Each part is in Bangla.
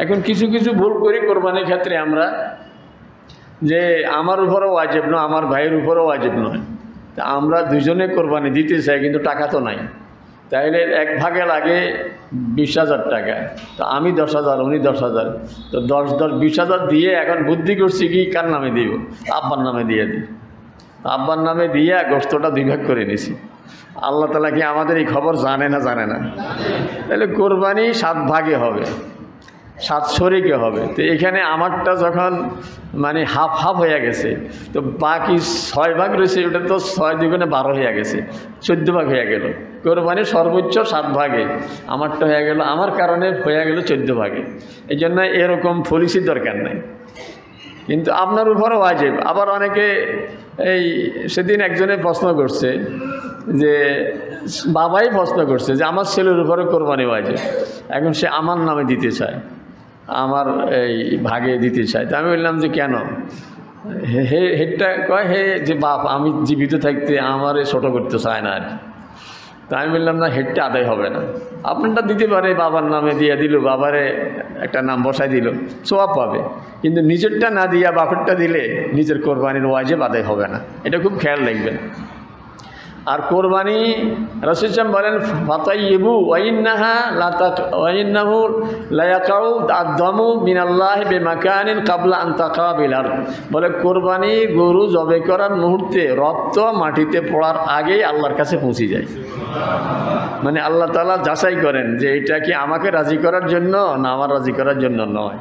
এখন কিছু কিছু ভুল করি কোরবানির ক্ষেত্রে আমরা, যে আমার উপরও ওয়াজিব নয়, আমার ভাইয়ের উপরও ওয়াজিব নয়, তা আমরা দুজনে কোরবানি দিতে চাই কিন্তু টাকা তো নাই, তাইলে এক ভাগে লাগে 20,000 টাকা, তো আমি 10,000, উনি 10,000, তো 10 20,000 দিয়ে এখন বুদ্ধি করছি কি কার নামে দিব, আব্বার নামে দিয়ে দিই। আব্বার নামে দিয়ে গোশতটা 2 ভাগ করে নিছি। আল্লাহ তাআলা কি আমাদের এই খবর জানে না? জানে না। তাহলে কোরবানি 7 ভাগে হবে, 7 শরিকে হবে। তো এখানে আমারটা যখন মানে হাফ হাফ হয়ে গেছে, তো বাকি 6 ভাগ রয়েছে, ওটা তো 6 2 12 হয়ে গেছে, 14 ভাগ হয়ে গেল। কোরবানি সর্বোচ্চ 7 ভাগে, আমারটা হয়ে গেল, আমার কারণে হয়ে গেল 14 ভাগে। এই জন্য এরকম পলিসির দরকার নেই, কিন্তু আপনার উপরও ওয়াজিব। আবার অনেকে এই সেদিন একজনে প্রশ্ন করছে, যে বাবাই প্রশ্ন করছে যে আমার ছেলের উপরে কোরবানি ওয়াজিব, এখন সে আমার নামে দিতে চায়, আমার এই ভাগে দিতে চায়। তা আমি বললাম যে কেন? হেডটা কয় হে যে বাপ আমি জীবিত থাকতে আমার ছোটো করতে চায় না আর কি। তা আমি বললাম না, হেডটা আদায় হবে না, আপনারটা দিতে পারে, বাবার নামে দিয়ে দিল, বাবারে একটা নাম বসাই দিল, সওয়াব পাবে, কিন্তু নিজেরটা না দিয়া বাপেরটা দিলে নিজের কোরবানির ওয়াজিব আদায় হবে না। এটা খুব খেয়াল রাখবেন। আর কোরবানি রাসূল সাল্লাল্লাহু আলাইহি ওয়াসাল্লাম বলেন ফাতাইয়িবু ওয়াইন্নাহু লা ইয়াকাউ আদ-দামু মিনাল্লাহি বিমাকানিন ক্বাবলা আন তাকাবিল আরদ। বলে কোরবানি গরু জবে করার মুহূর্তে রক্ত মাটিতে পড়ার আগেই আল্লাহর কাছে পৌঁছে যায়। মানে আল্লাহ তাআলা যাচাই করেন যে এটা কি আমাকে রাজি করার জন্য না আমার রাজি করার জন্য নয়।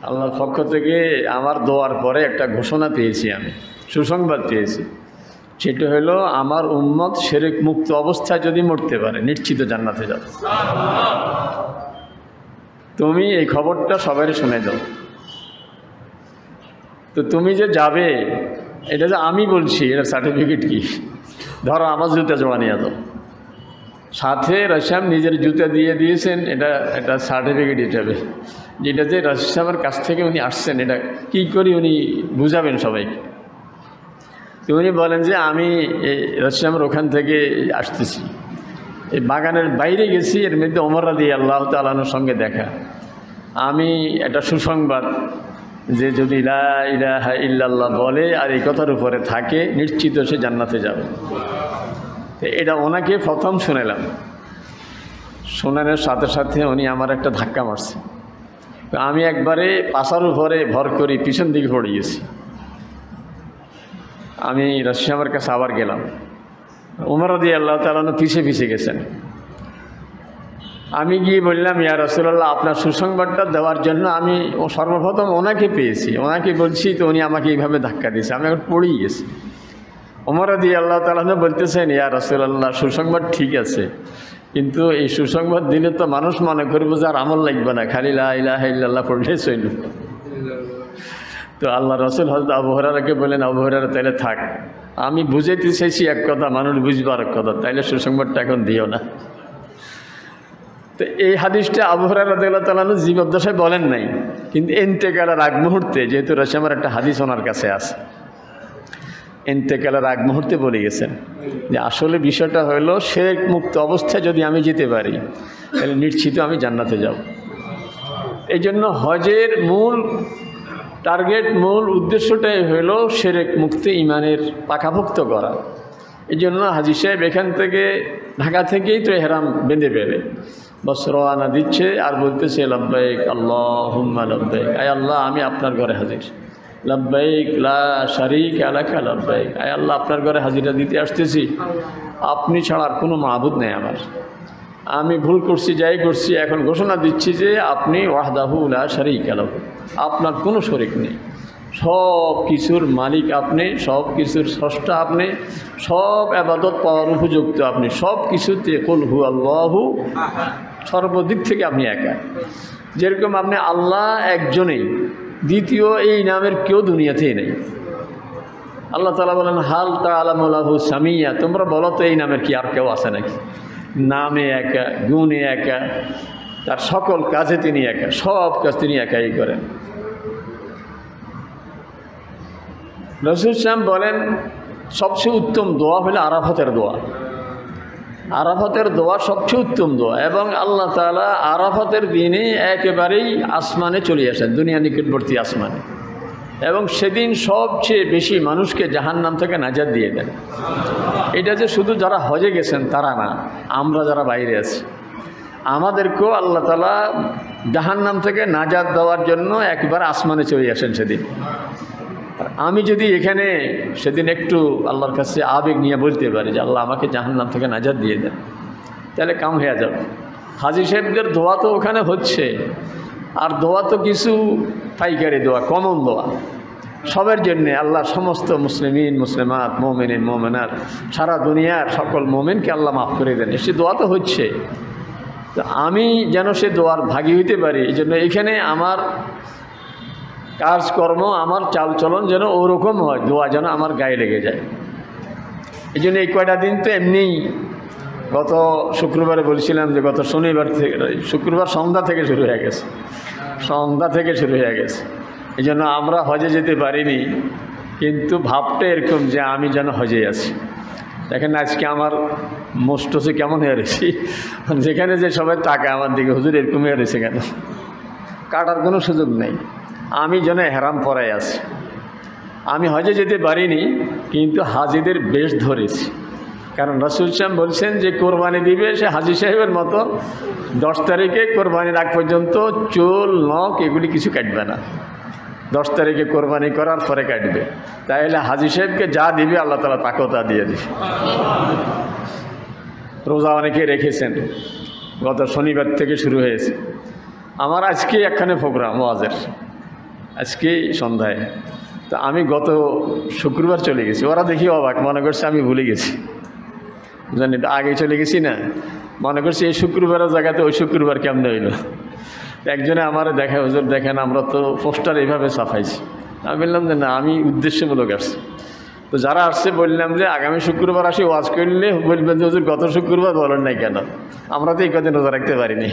আল্লাহর পক্ষ থেকে আমার দোয়ার পরে একটা ঘোষণা পেয়েছি, আমি সুসংবাদ পেয়েছি, সেটা হলো আমার উম্মত শিরক মুক্ত অবস্থায় যদি মরতে পারে নিশ্চিত জান্নাতে যাবে। তুমি এই খবরটা সবাই শুনে দাও। তো তুমি যে যাবে, এটা যে আমি বলছি, এটার সার্টিফিকেট কি? ধরো আমার জুতা জমা নিয়ে যাও, সাথে রাসূল নিজের জুতা দিয়ে দিয়েছেন, এটা সার্টিফিকেট হিসাবে, যেটা যে রাসূলের কাছ থেকে উনি আসছেন, এটা কি করি উনি বুঝাবেন সবাইকে। তো উনি বলেন যে আমি এই রাসূলের ওখান থেকে আসতেছি, এই বাগানের বাইরে গেছি, এর মধ্যে ওমর রাদিয়াল্লাহু তাআলা আনহুর সঙ্গে দেখা। আমি একটা সুসংবাদ যে যদি লা ইলাহা ইল্লাল্লাহ বলে আর এই কথার উপরে থাকে নিশ্চিত সে জান্নাতে যাবে। তো এটা ওনাকে প্রথম শুনেলাম, শোনানোর সাথে সাথে উনি আমার একটা ধাক্কা মারছে। তো আমি একবারে পাশার উপরে ভর করি পিছন দিকে পড়ে গেছি। আমি রাসূলের কাছে আবার গেলাম, ওমর রাদিয়াল্লাহু তাআলা পিছে পিছে গেছেন। আমি গিয়ে বললাম ইয়া রাসূলুল্লাহ, আপনার সুসংবাদটা দেওয়ার জন্য আমি সর্বপ্রথম ওনাকে পেয়েছি, ওনাকে বলছি, তো উনি আমাকে এইভাবে ধাক্কা দিয়েছে, আমি এখন পড়েই গেছি। ওমর রাদিয়াল্লাহু তাআলা বলতেছেন ইয়া রাসূলুল্লাহ, সুসংবাদ ঠিক আছে, কিন্তু এই সুসংবাদ দিলে তো মানুষ মনে করবে যে আর আমল লাগবে না, খালি লা ইলাহা ইল্লাল্লাহ পড়লেই চলবে। তো আল্লাহ রাসূল হযরত আবু হুরায়রাকে বলেন, আবু হুরায়রা তাইলে থাক, আমি বুঝাইতে চাইছি এক কথা, মানুষ বুঝবে আর এক কথা, তাইলে সুসংবাদটা এখন দিও না। তো এই হাদিসটা আবু হুরায়রা রাদিয়াল্লাহু তাআলা জীবদ্দশায় বলেন নাই, কিন্তু ইন্তেকালের আগ মুহূর্তে, যেহেতু রাসূলের একটা হাদিস ওনার কাছে আছে, ইন্তেকালের আগ মুহূর্তে বলে গেছেন যে আসলে বিষয়টা হলো শিরক মুক্ত অবস্থায় যদি আমি যেতে পারি তাহলে নিশ্চিত আমি জান্নাতে যাব। এই জন্য হজের মূল টার্গেট, মূল উদ্দেশ্যটাই হলো শিরক মুক্তি, ইমানের পাকাভুক্ত করা। এই জন্য হাজী সাহেব এখান থেকে ঢাকা থেকেই তো ইহরাম বেঁধে ফেলে, বস রওয়ানা দিচ্ছে আর বলতেছে লাব্বাইক আল্লাহুম্মা লাব্বাইক, আয় আল্লাহ আমি আপনার ঘরে হাজির, লাব্বাইক লা শারীকা লাকা লাব্বাইক, আয় আল্লাহ আপনার ঘরে হাজিরা দিতে আসতেছি, আপনি ছাড়া আর কোনো মাবুদ নেই আমার, আমি ভুল করছি যাই করছি, এখন ঘোষণা দিচ্ছি যে আপনি ওয়াহদাহু লা শারীকা লাহু, আপনার কোনো শরীক নেই, সব কিছুর মালিক আপনি, সব কিছুর স্রষ্টা আপনি, সব ইবাদত পাওয়ার উপযুক্ত আপনি, সব কিছুতে কুল হু আল্লাহু, সর্বদিক থেকে আপনি একা। যেরকম আপনি আল্লাহ একজনেই, দ্বিতীয় এই নামের কেউ দুনিয়াতেই নেই। আল্লাহ তাআলা বলেন হাল তা'লামু লাহু সামিয়া, তোমরা বলো তো এই নামের কি আর কেউ আছে নাকি? নামে একা, গুণে একা, তার সকল কাজে তিনি একা, সব কাজ তিনি একাই করেন। রাসূল সাল্লাল্লাহু আলাইহি ওয়াসাল্লাম বলেন সবচেয়ে উত্তম দোয়া হলো আরাফাতের দোয়া। আরাফাতের দোয়া সবচেয়ে উত্তম দোয়া, এবং আল্লাহ তাআলা আরাফাতের দিনে একেবারেই আসমানে চলে আসেন, দুনিয়া নিকটবর্তী আসমানে, এবং সেদিন সবচেয়ে বেশি মানুষকে জাহান্নাম থেকে নাজাত দিয়ে দেন। এটা যে শুধু যারা হজে গেছেন তারা না, আমরা যারা বাইরে আছি আমাদেরকেও আল্লাহ তাআলা জাহান্নাম থেকে নাজাত দেওয়ার জন্য একবার আসমানে চলে আসেন সেদিন। আমি যদি এখানে সেদিন একটু আল্লাহর কাছে আবেগ নিয়ে বলতে পারি যে আল্লাহ আমাকে জাহান্নাম থেকে নাজাত দিয়ে দেন, তাহলে কাম হয়ে যাবে। হাজী সাহেবদের দোয়া তো ওখানে হচ্ছে, আর দোয়া তো কিছু পাইকারি দোয়া, কমন দোয়া সবার জন্যে। আল্লাহ সমস্ত মুসলিমিন মুসলিমাত মোমেনিন মোমেনাত সারা দুনিয়ার সকল মোমেনকে আল্লাহ মাফ করে দেন, সে দোয়া তো হচ্ছে। তো আমি যেন সে দোয়ার ভাগী হইতে পারি, এই জন্য এখানে আমার কাজকর্ম আমার চালচলন যেন ওরকম হয়, দোয়া যেন আমার গায়ে লেগে যায়। এই জন্য এই কয়টা দিন তো এমনিই, গত শুক্রবারে বলছিলাম যে গত শনিবার থেকে, শুক্রবার সন্ধ্যা থেকে শুরু হয়ে গেছে, সন্ধ্যা থেকে শুরু হয়ে গেছে। এই জন্য আমরা হজে যেতে পারিনি, কিন্তু ভাবটা এরকম যে আমি যেন হজে আছি। দেখেন আজকে আমার মোস্টসে কেমন হয়ে রয়েছি, যেখানে যে সবাই তাকায় আমার দিকে, হুজুর এরকম হয়ে রয়েছে কেন, কাটার কোনো সুযোগ নেই, আমি যেন এহরাম পরাই আছি। আমি হজে যেতে পারিনি, কিন্তু হাজিদের বেশ ধরেছি, কারণ রাসূল সাহেব বলছেন যে কোরবানি দিবে সে হাজী সাহেবের মতো 10 তারিখে কোরবানির আগ পর্যন্ত চুল নখ এগুলি কিছু কাটবে না, 10 তারিখে কোরবানি করার পরে কাটবে। তাইলে হাজী সাহেবকে যা দিবে আল্লাহ তাআলা তাকেও তা দিয়ে দিবে। রোজা অনেকে রেখেছেন, গত শনিবার থেকে শুরু হয়েছে। আমার আজকে একখানে প্রোগ্রাম ওয়াজের, আজকে সন্ধ্যায়। তো আমি গত শুক্রবার চলে গেছি, ওরা দেখি অবাক, মনে করছে আমি ভুলে গেছি, জানি আগে চলে গেছি না, মনে করছি এই শুক্রবারের জায়গাতে ওই শুক্রবার কেমনে হইল। একজনে আমার দেখে, হুজুর দেখেন আমরা তো পোস্টার এইভাবে ছাপাইছি। আমি বললাম যে না, আমি উদ্দেশ্যমূলক আসছি। তো যারা আসছে বললাম যে আগামী শুক্রবার আসি ওয়াজ করলে বলবেন যে হুজুর গত শুক্রবার বলেন নাই কেন, আমরা তো এই কদিন রোজা রাখতে পারিনি।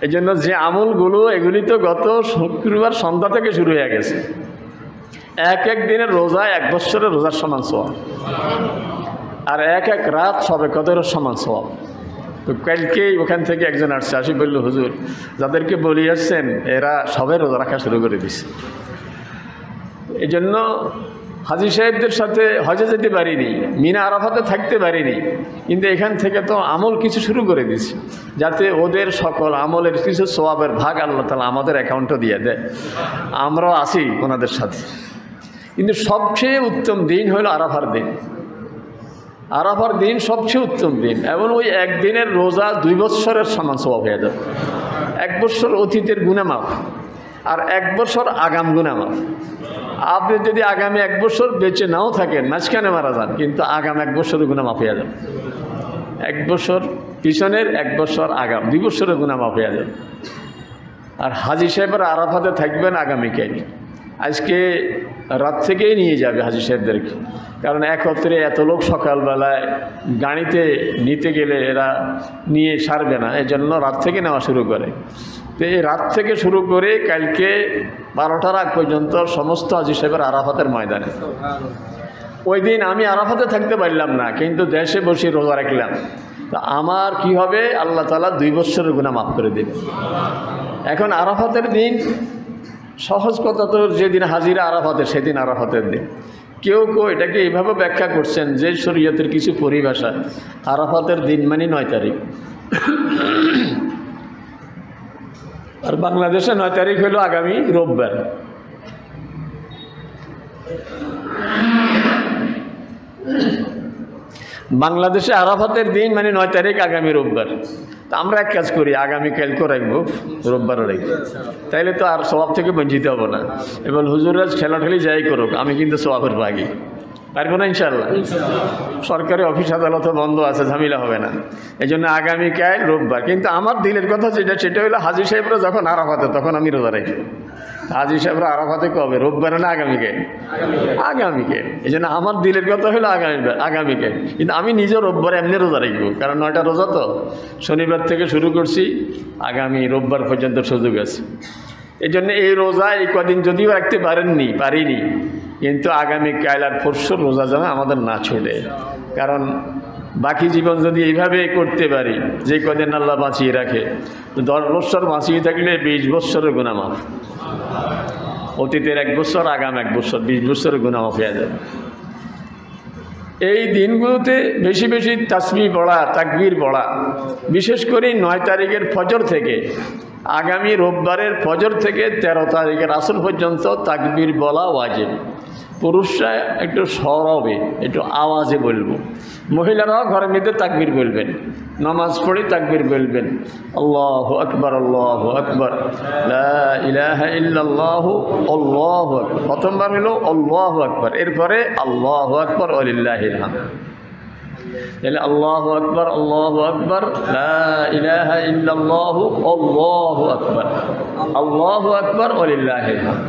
এই জন্য যে আমলগুলো এগুলি তো গত শুক্রবার সন্ধ্যা থেকে শুরু হয়ে গেছে। এক এক দিনের রোজা 1 বছরের রোজার সমান সওয়াব, আর এক এক রাত সবে কদরের সমান সওয়াব। তো কালকেই ওখান থেকে একজন আসছে, আসি বলল হুজুর যাদেরকে বলি আসছেন এরা সবাই রোজা রাখা শুরু করে দিছে। এই জন্য হাজী সাহেবদের সাথে হজে যেতে পারিনি, মিনা আরাফাতে থাকতে পারিনি, কিন্তু এখান থেকে তো আমল কিছু শুরু করে দিছি, যাতে ওদের সকল আমলের কিছু সওয়াবের ভাগ আল্লাহ তাআলা আমাদের অ্যাকাউন্টে দিয়ে দেয়, আমরাও আসি ওনাদের সাথে। কিন্তু সবচেয়ে উত্তম দিন হলো আরাফার দিন। আরাফার দিন সবচেয়ে উত্তম দিন, এবং ওই একদিনের রোজা 2 বৎসরের সমান সওয়াব হয়ে যাবে। 1 বৎসর অতীতের গুনাহ মাফ, আর 1 বছর আগাম গুনাহ মাফ। আপনি যদি আগামী 1 বছর বেঁচে নাও থাকেন, মাঝখানে মারা যান, কিন্তু আগাম 1 বছরের গুনাহ মাফ হয়ে যাবে। 1 বছর পিছনের, 1 বছর আগাম, 2 বছরের গুনাহ মাফ হয়ে যাবে। আর হাজী সাহেবরা আরাফাতে থাকবেন আগামীকাল, আজকে রাত থেকেই নিয়ে যাবে হাজী সাহেবদেরকে, কারণ একত্রে এত লোক সকালবেলায় গাড়িতে নিতে গেলে এরা নিয়ে সারবে না, এজন্য রাত থেকে নেওয়া শুরু করে। তো এই রাত থেকে শুরু করে কালকে 12টার আগ পর্যন্ত সমস্ত হাজী সাহেবের আরাফাতের ময়দানে। ওই দিন আমি আরাফাতে থাকতে পারলাম না, কিন্তু দেশে বসে রোজা রাখলাম। তো আমার কি হবে, আল্লাহ তাআলা 2 বছরের গুনাহ মাফ করে দেবে। এখন আরাফাতের দিন সহজ কথা, তো যেদিন হাজিরা আরাফাতের সেদিন আরাফাতের দিন। কেউ কেউ এটাকে এইভাবে ব্যাখ্যা করছেন যে শরীয়তের কিছু পরিভাষা, আরাফাতের দিন মানে 9 তারিখ, আর বাংলাদেশে 9 তারিখ হলো আগামী রোববার। বাংলাদেশে আরাফাতের দিন মানে 9 তারিখ আগামী রোববার। তা আমরা এক কাজ করি, আগামীকালকে রাখবো, রোববারও রাখবো, তাইলে তো আর সওয়াব থেকে বঞ্চিত হবো না। এবার হুজুরাজ ঠেলাঠেলি যাই করুক, আমি কিন্তু সওয়াবের ভাগী, পারবো না ইনশাআল্লাহ। সরকারি অফিস আদালতও বন্ধ আছে, ঝামেলা হবে না। এই জন্য আগামীকাল রোববার। কিন্তু আমার দিলের কথা যেটা, সেটা হলো হাজী সাহেবরা যখন আরাফাতে তখন আমি রোজা রাখি। হাজী সাহেবরা আরাফাতে কবে, রোববারে না আগামীকাল? আগামীকাল। এই জন্য আমার দিলের কথা হলো আগামীকাল, কিন্তু আমি নিজেও রোববারে এমনি রোজা রাখবো, কারণ 9টা রোজা তো শনিবার থেকে শুরু করছি, আগামী রোববার পর্যন্ত সুযোগ আছে। এই জন্য এই রোজা এই কদিন যদিও রাখতে পারিনি, কিন্তু আগামীকাল আর পরশুর রোজা যেন আমাদের না ছুটে, কারণ বাকি জীবন যদি এইভাবে করতে পারি, যে কদিন আল্লাহ বাঁচিয়ে রাখে, 10 বছর বাঁচিয়ে থাকলে 20 বছরের গুনাহ মাফ। অতীতের 1 বছর, আগাম 1 বছর, 20 বছরের গুনাহ মাফ হয়ে যাবে। এই দিনগুলোতে বেশি বেশি তাসবিহ পড়া, তাকবীর পড়া, বিশেষ করে 9 তারিখের ফজর থেকে আগামী রোববারের ফজর থেকে 13 তারিখের আসর পর্যন্ত তাকবীর বলা ওয়াজিব। পুরুষরা একটু সরবে, একটু আওয়াজে বলবো, মহিলারাও ঘরের মধ্যে তাকবীর বলবেন, নামাজ পড়ে তাকবীর বলবেন, আল্লাহু আকবার, আল্লাহু আকবার, লা ইলাহা ইল্লাল্লাহু, আল্লাহু আকবার। প্রথমবার হলো আল্লাহু আকবার, এরপরে আল্লাহু আকবার ওয়া লিল্লাহিল হামদ। তাহলে আল্লাহু আকবার, আল্লাহু আকবার, লা ইলাহা ইল্লাল্লাহু, আল্লাহু আকবার, আল্লাহু আকবার ওয়া লিল্লাহিল হামদ।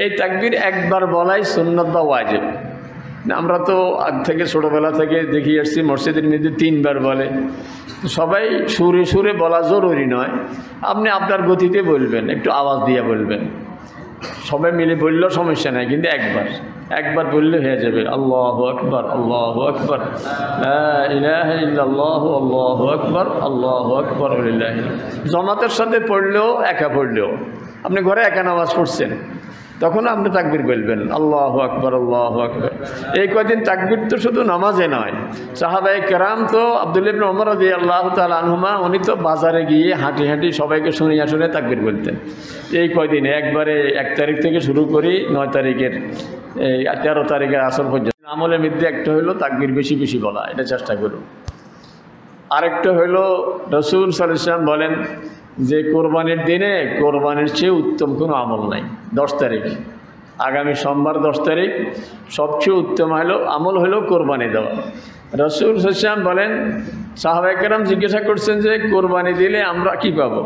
এই তাকবীর একবার বলাই সুন্নাত বা ওয়াজিব। আমরা তো আগ থেকে ছোটোবেলা থেকে দেখি আসছি মসজিদের মধ্যে 3 বার বলে। সবাই সুরে সুরে বলা জরুরি নয়, আপনি আপনার গতিতে বলবেন, একটু আওয়াজ দিয়ে বলবেন। সবাই মিলে বললেও সমস্যা নাই, কিন্তু একবার বললে হয়ে যাবে। আল্লাহু আকবার, আল্লাহু আকবার, লা ইলাহা ইল্লাল্লাহু, আল্লাহু আকবার, আল্লাহু আকবার ওয়া লিল্লাহিল হামদ। জামাতের সাথে পড়লেও, একা পড়লেও, আপনি ঘরে একা নামাজ পড়ছেন, তখন আপনি তাকবীর বলবেন, আল্লাহু আকবার, আল্লাহু আকবার। এই কদিন তাকবীর তো শুধু নামাজে নয়, সাহাবায়ে কেরাম তো আব্দুল্লাহ ইবনে ওমর রাদিয়াল্লাহু তাআলা আনহুমা, উনি তো বাজারে গিয়ে হাঁটি হাঁটি সবাইকে শুনিয়ে শুনে তাকবীর বলতেন। এই কয়দিনে একবারে 1 তারিখ থেকে শুরু করি 9 তারিখের এই 13 তারিখের আসর পর্যন্ত আমলের মধ্যে একটা হইলো তাকবীর বেশি বেশি বলা, এটা চেষ্টা করুন। আরেকটা হইলো রাসূল সাল্লাল্লাহু আলাইহি ওয়াসাল্লাম বলেন যে কোরবানির দিনে কোরবানির চেয়ে উত্তম কোনো আমল নাই। 10 তারিখ, আগামী সোমবার 10 তারিখ, সবচেয়ে উত্তম আমল হলো কোরবানি দেওয়া। রাসূল সাল্লাল্লাহু আলাইহি ওয়াসাল্লাম বলেন, সাহাবায়ে কেরাম জিজ্ঞাসা করছেন যে কোরবানি দিলে আমরা কি পাবো?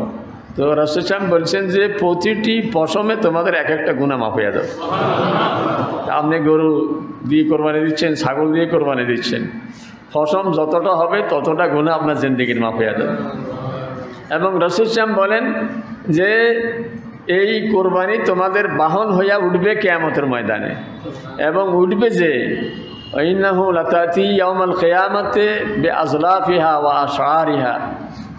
তো রাসূল সাল্লাল্লাহু আলাইহি ওয়াসাল্লাম বলছেন যে প্রতিটি পশমে তোমাদের এক একটা গুনাহ মাফ হয়ে যাবে। আপনি গরু দিয়ে কোরবানি দিচ্ছেন, ছাগল দিয়ে কোরবানি দিচ্ছেন, পশম যতটা হবে ততটা গুনাহ আপনার জিন্দেগির মাফ হয়ে যাবে। এবং রাসূল সাল্লাল্লাহু আলাইহি ওয়াসাল্লাম বলেন যে এই কোরবানি তোমাদের বাহন হইয়া উঠবে কিয়ামতের ময়দানে, এবং উঠবে যে ইন্নাহু লাতাতি ইয়াউমাল কিয়ামাতি বিআজলাফিহা ওয়া আশআরিহা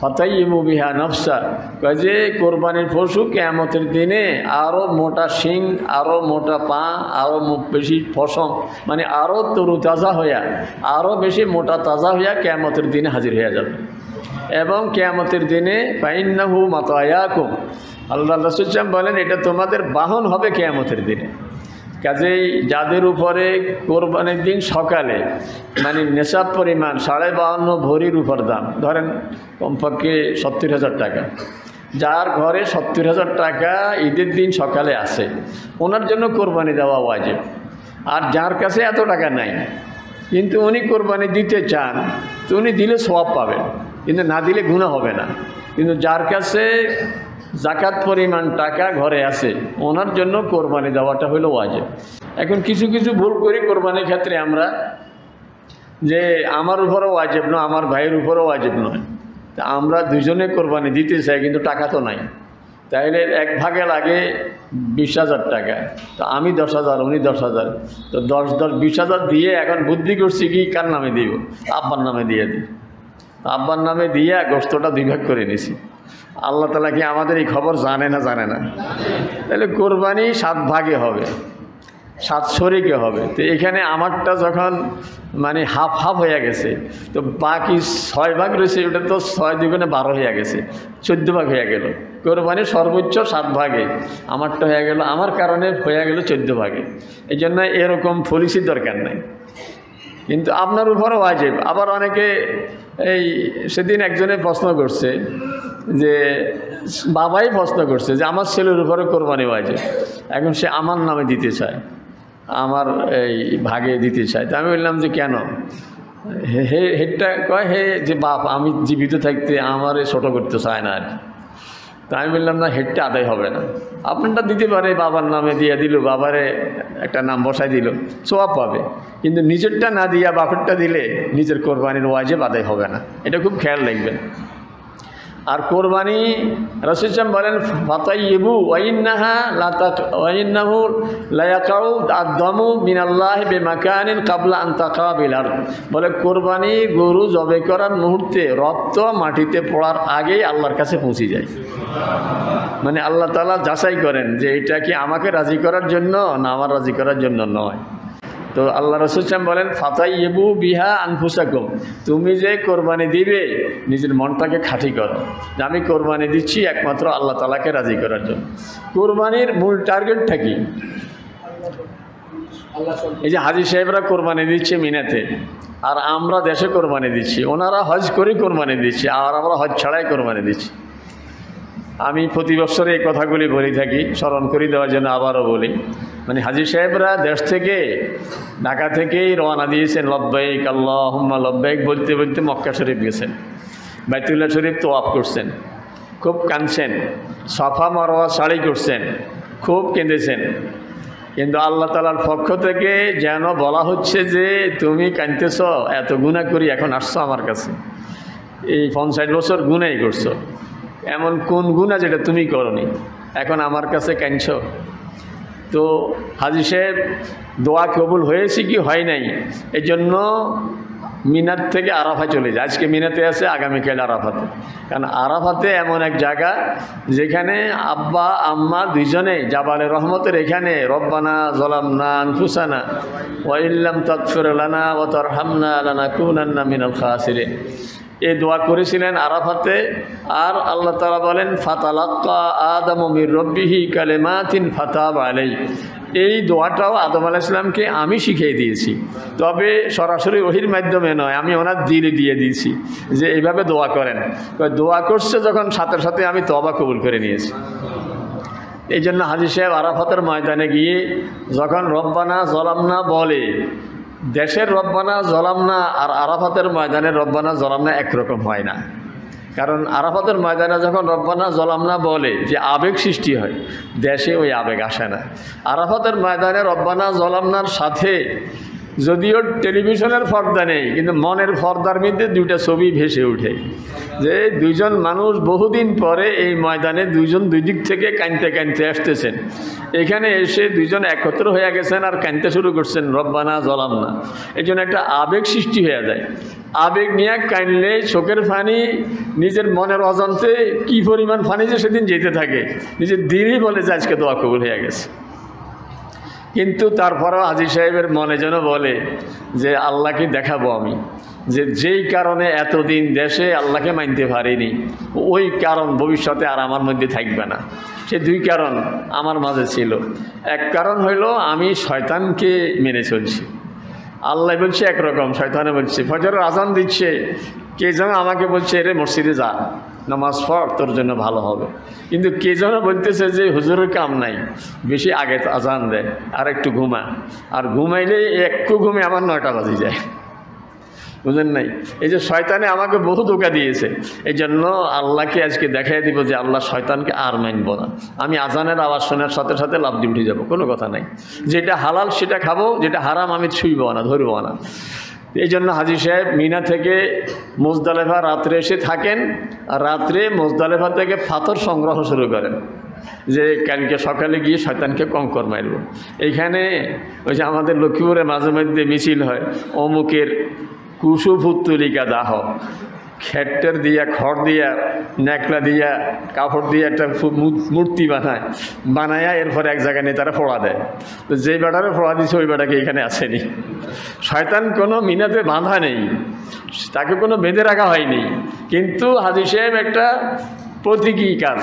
ফাতাইয়িমু বিহা নাফসা। কাজে কোরবানির পশু কিয়ামতের দিনে আরও মোটা শিং, আরও মোটা পা, আরও বেশি পশম, মানে আরও তরুতাজা হইয়া, আরও বেশি মোটা তাজা হইয়া কিয়ামতের দিনে হাজির হয়ে যাবে। এবং কিয়ামতের দিনে ফাইন্নাহু মাতায়াকুম, আল্লাহ রাসূল সাল্লাল্লাহু আলাইহি ওয়াসাল্লাম বলেন এটা তোমাদের বাহন হবে কিয়ামতের দিনে। কাজেই যাদের উপরে কোরবানির দিন সকালে মানে নেশাব পরিমাণ 52.5 ভরির উপর দাম, ধরেন কমপক্ষে 70,000 টাকা, যার ঘরে 70,000 টাকা ঈদের দিন সকালে আসে, ওনার জন্য কোরবানি দেওয়া ওয়াজিব। আর যার কাছে এত টাকা নাই কিন্তু উনি কোরবানি দিতে চান, তো উনি দিলে সওয়াব পাবেন, কিন্তু না দিলে গুনাহ হবে না। কিন্তু যার কাছে জাকাত পরিমাণ টাকা ঘরে আছে, ওনার জন্য কোরবানি দেওয়াটা হলো ওয়াজিব। এখন কিছু কিছু ভুল করি কোরবানির ক্ষেত্রে আমরা, যে আমার উপরও ওয়াজিব নয়, আমার ভাইয়ের উপরও ওয়াজিব নয়, তা আমরা দুজনে কোরবানি দিতে চাই কিন্তু টাকা তো নাই, তাইলে এক ভাগে লাগে 20,000 টাকা, তো আমি 10,000, উনি 10,000, তো 10 20,000 দিয়ে এখন বুদ্ধি করছি কি কার নামে দিব, আব্বার নামে দিয়ে দিই। আব্বার নামে দিয়ে গোশতটা 2 ভাগ করে নিছি। আল্লাহ তাআলা কি আমাদের এই খবর জানে না? জানে না। তাহলে কোরবানি 7 ভাগে হবে, 7 শরিকে হবে। তো এখানে আমারটা যখন মানে হাফ হাফ হয়ে গেছে, তো বাকি 6 ভাগ রয়েছে, ওটা তো 6 2 12 হয়ে গেছে, 14 ভাগ হয়ে গেল। কোরবানি সর্বোচ্চ 7 ভাগে, আমারটা হয়ে গেল, আমার কারণে হয়ে গেল 14 ভাগে। এই জন্য এরকম পলিসির দরকার নাই, কিন্তু আপনার উপরও ওয়াজিব। আবার অনেকে এই সেদিন একজনে প্রশ্ন করছে, যে বাবাই প্রশ্ন করছে যে আমার ছেলের উপরে কোরবানি ওয়াজিব, এখন সে আমার নামে দিতে চায়, আমার এই ভাগে দিতে চায়। তা আমি বললাম যে কেন? হেডটা কয় হে যে বাপ আমি জীবিত থাকতে আমার ছোটো করতে চায় না আর কি। তা আমি বললাম না, হেডটা আদায় হবে না, আপনারটা দিতে পারে, বাবার নামে দিয়ে দিল, বাবারে একটা নাম বসাই দিল, সওয়াব পাবে, কিন্তু নিজেরটা না দিয়া বাপেরটা দিলে নিজের কোরবানির ওয়াজিব আদায় হবে না। এটা খুব খেয়াল রাখবেন। আর কোরবানি রাসূল সাল্লাল্লাহু বলেন ফাতাইয়িবু ওয়াইন্নাহু লা ইয়াকাউ আদ-দামু মিনাল্লাহি বিমাকানিন ক্বাবলা আন তাকাবিল আরদ। বলে কোরবানি গরু জবে করার মুহূর্তে রক্ত মাটিতে পড়ার আগেই আল্লাহর কাছে পৌঁছে যায়। মানে আল্লাহ তাআলা যাচাই করেন যে এটা কি আমাকে রাজি করার জন্য না আমার রাজি করার জন্য নয়। তো আল্লাহ রাসূল সাল্লাল্লাহু বলেন ফাতাইয়িবু বিহা আনফুসাকুম, তুমি যে কোরবানি দিবে নিজের মনটাকে খাঁটি করো যে আমি কোরবানি দিচ্ছি একমাত্র আল্লাহ তাআলাকে রাজি করার জন্য। কোরবানির মূল টার্গেটটা কি? এই যে হাজী সাহেবরা কোরবানি দিচ্ছে মিনাতে, আর আমরা দেশে কোরবানি দিচ্ছি, ওনারা হজ করে কোরবানি দিচ্ছে, আর আমরা হজ ছাড়াই কোরবানি দিচ্ছি। আমি প্রতি বছর এই কথাগুলি বলে থাকি, স্মরণ করে দেওয়ার জন্য আবারও বলি। মানে হাজী সাহেবরা দেশ থেকে ঢাকা থেকেই রওনা দিয়েছেন লব্বাইক আল্লাহুম্মা লব্বাইক বলতে বলতে মক্কা শরীফ গেছেন, বাইতুল্লাহ শরীফ তোয়াফ করছেন, খুব কাঁদছেন, সাফা মারওয়া সাড়ি করছেন, খুব কেঁদেছেন। কিন্তু আল্লাহ তাআলার পক্ষ থেকে যেন বলা হচ্ছে যে তুমি কাঁদতেছ, এত গুনাহ করি এখন আসছো আমার কাছে, এই 50 বছর গুনাহই করছো, এমন কোন গুনাহ যেটা তুমি করনি, এখন আমার কাছে কাঁদছো। তো হাজী সাহেব দোয়া কবুল হয়েছে কি হয় নাই, এই জন্য মিনাত থেকে আরাফায় চলে যায়। আজকে মিনাতে আছে, আগামীকাল আরাফাতে। কারণ আরাফাতে এমন এক জায়গা যেখানে আব্বা আম্মা দুইজনে জাবালে রহমতের এখানে রব্বানা যালামনা আনফুসানা ওয়া ইল্লাম তাগফির লানা ওয়া তারহামনা লানাকুনান্না মিনাল খাসিরিন, এই দোয়া করেছিলেন আরাফাতে। আর আল্লাহ তাআলা বলেন ফাতালাক্কা আদামু মির রাব্বিহি কালিমাতিন ফাতাবা আলাইহি, এই দোয়াটাও আদম আলাইহিস সালামকে আমি শিখিয়ে দিয়েছি, তবে সরাসরি ওহির মাধ্যমে নয়, আমি ওনার দিলে দিয়ে দিয়েছি যে এইভাবে দোয়া করেন। দোয়া করছে যখন সাথে সাথে আমি তওবা কবুল করে নিয়েছি। এই জন্য হাজী সাহেব আরাফাতের ময়দানে গিয়ে যখন রব্বানা যালামনা বলে, দেশের রব্বানা যালামনা আর আরাফাতের ময়দানের রব্বানা যালামনা একরকম হয় না। কারণ আরাফাতের ময়দানে যখন রব্বানা যালামনা বলে যে আবেগ সৃষ্টি হয়, দেশে ওই আবেগ আসে না। আরাফাতের ময়দানে রব্বানা যালামনার সাথে যদিও টেলিভিশনের পর্দা নেই, কিন্তু মনের পর্দার মধ্যে দুইটা ছবি ভেসে ওঠে যে দুইজন মানুষ বহুদিন পরে এই ময়দানে দুইজন দুই দিক থেকে কাঁদতে কাঁদতে আসতেছেন, এখানে এসে দুইজন একত্র হয়ে গেছেন আর কাঁদতে শুরু করছেন রব্বানা যালামনা। এই জন্য একটা আবেগ সৃষ্টি হয়ে যায়। আবেগ নিয়ে কাঁদলে চোখের পানি নিজের মনের অজান্তে কী পরিমাণ পানি যে সেদিন যেতে থাকে, নিজের দিনই বলে যে আজকে দোয়া কবুল হয়ে গেছে। কিন্তু তারপরেও হাজী সাহেবের মনে যেন বলে যে আল্লাহকে দেখাবো আমি, যে যেই কারণে এতদিন দেশে আল্লাহকে মানতে পারিনি, ওই কারণ ভবিষ্যতে আর আমার মধ্যে থাকবে না। সে দুই কারণ আমার মাঝে ছিল। এক কারণ হইল আমি শয়তানকে মেনে চলছি, আল্লাহ বলছে একরকম, শয়তানে বলছে। ফজরের আজান দিচ্ছে, কে যেন আমাকে বলছে রে মসজিদে যা, নামাজ পড়, তোর জন্য ভালো হবে। কিন্তু কে যেন বলতেছে যে হুজুরের কাম নাই, বেশি আগে আজান দেয়, আর একটু ঘুমা, আর ঘুমাইলে একটু ঘুমে আমার 9টা বাজে যায়, বুঝেন নাই? এই যে শয়তানে আমাকে বহু ধোঁকা দিয়েছে। এই জন্য আল্লাহকে আজকে দেখাই দিব যে আল্লাহ শয়তানকে আর মানব না। আমি আজানের আওয়াজ শোনার সাথে সাথে লাফ দিয়ে উঠে যাবো, কোনো কথা নাই। যেটা হালাল সেটা খাবো, যেটা হারাম আমি ছুঁইব না, ধরব না। এই জন্য হাজী সাহেব মিনা থেকে মুজদালেফা রাত্রে এসে থাকেন, আর রাত্রে মুজদালেফা থেকে পাথর সংগ্রহ শুরু করেন যে কালকে সকালে গিয়ে শয়তানকে কঙ্কর মারব। এইখানে ওই যে আমাদের লক্ষ্মীপুরে মাঝে মধ্যে মিছিল হয়, অমুকের কুশুপুত্তলিকা দাহ, খেট্টের দিয়া, খড় দিয়া, ন্যাকলা দিয়া, কাপড় দিয়ে একটা মূর্তি বানায়া এরপরে এক জায়গায় নিয়ে তারা ফোড়া দেয়। তো যেই বেটারে ফোড়া দিচ্ছে ওই বেটাকে এখানে আসেনি। শয়তান কোনো মিনাতে বাঁধা নেই, তাকে কোনো বেঁধে রাখা হয়নি, কিন্তু হাজী সাহেব একটা প্রতীকী কাজ